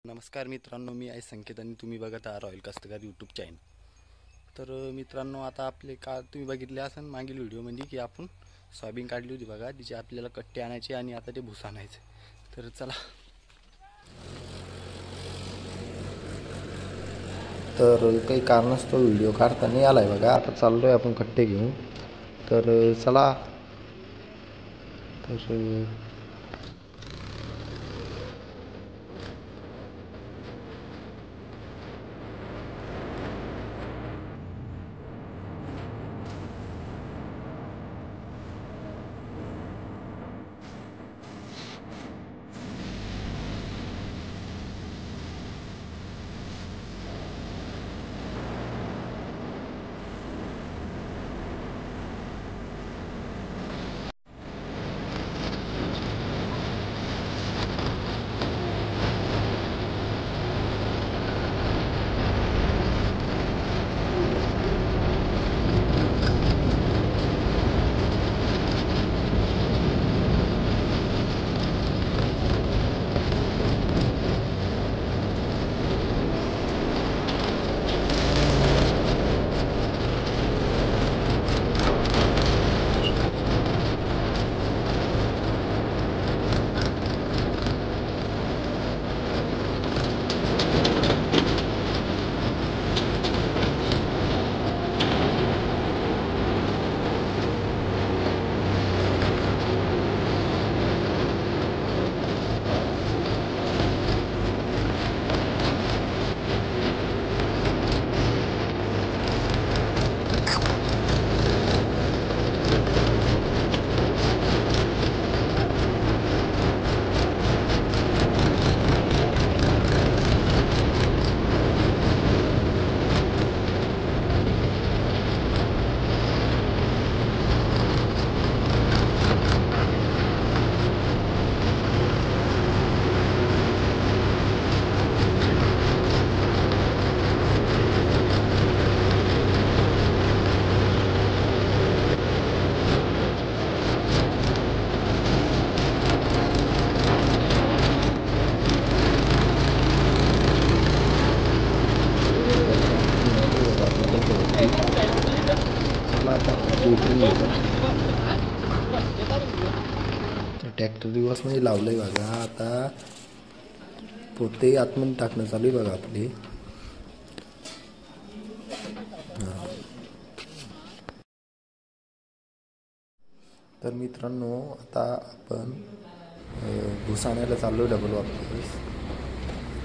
नमस्कार मित्रांनो, मी आहे संकेत आणि तुम्ही बघत आहात रॉयल कास्तकार यूट्यूब चॅनल। तर मित्रांनो, आता आपले तुम्ही बघितले असेल मागील व्हिडिओमध्ये की आपण सोयाबीन काढली होती बघा, तिचे आपल्याला कट्टे आणायचे आणि आता ते भुसा आणायचे। तर चला, तर काही कारणास्तव व्हिडिओ काढता नाही आलाय बघा। आता चाललोय आपण कट्टे घेऊन, तर चला। तर ट्रॅक्टर दिवस मध्ये लावलंय बघा। आता पोते आतमध्ये टाकणं चालू आहे बघा आपले। तर मित्रांनो, आता आपण भूस आणायला चाललो डबल वापस।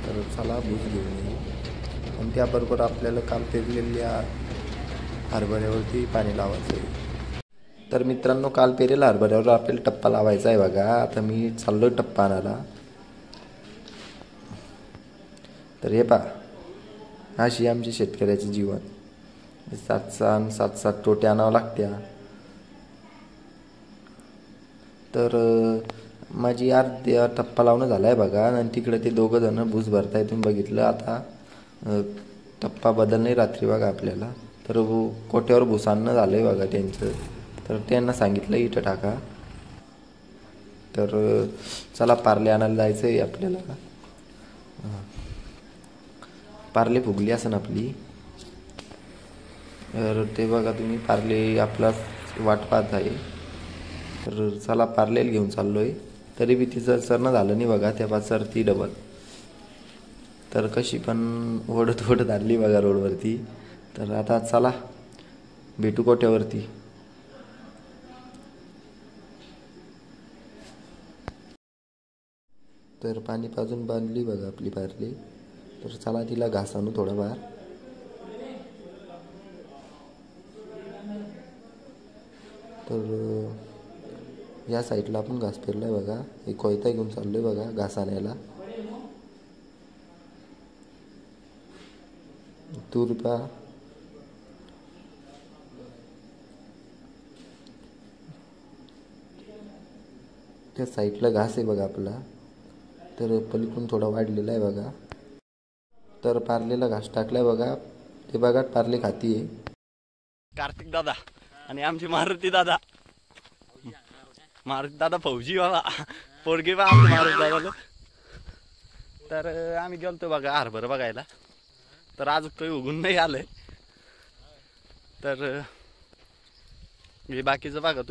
तर चला भूस घेऊन येऊ आणि त्याबरोबर आपल्याला काल पेरलेल्या हरभऱ्यावरती पाणी लावायचं आहे। तर मित्रांनो, काल पेरेला हरभऱ्यावर आपल्याला टप्पा लावायचा आहे बघा। आता मी चाललोय टप्पा आणायला। तर हे पहा, अशी आमची शेतकऱ्याचे जीवन। 7-7 टोटे आणावं लागत्या। तर माझी अर्ध्या टप्पा लावणं झालाय बघा आणि तिकडे ते दोघं जण भूस भरताय, तुम्ही बघितलं। आता टप्पा बदलणे रात्री बघा आपल्याला। तर कोट्यावर भूस आणणं झालंय बघा त्यांचं। तर त्यांना सांगितलं इथं टाका। तर चला, पार्ले आणायला जायचं आहे आपल्याला। पार्ले फुगली असेल आपली। तर ते बघा तुम्ही, पार्ले आपला वाट पाहत आहे। तर चला, पार्लेला घेऊन चाललोय। तरी बी तिचं चरणं झालं नाही बघा, त्या पाच ती डबल। तर कशी पण ओढत आणली बघा रोडवरती। तर आता चला, भेटू कोट्यावरती। तर पाणी पाजून बांधली बघा आपली पार्ले। तर चला, तिला घास आणू थोडाफार। तर या साईडला आपण घास पेरलाय बघा। एक कोयता घेऊन चाललोय बघा घास आणायला। तूर पहा, त्या साईडला घास आहे बघा आपला। तर पलीकडून थोडा वाढलेला आहे बघा। तर पार्लेला घास टाकलाय बघा। ते बघा पार्ले खातीये कार्तिक दादा आणि आमचे मारुती दादा। मारुती दादा फौजी बाबा, पोरगे बा आमचे मारुती दादा। तर आम्ही गेलतो बघा हरभरा बघायला. तर आज काही उगून नाही आलंय. तर हे बाकीचं बघा.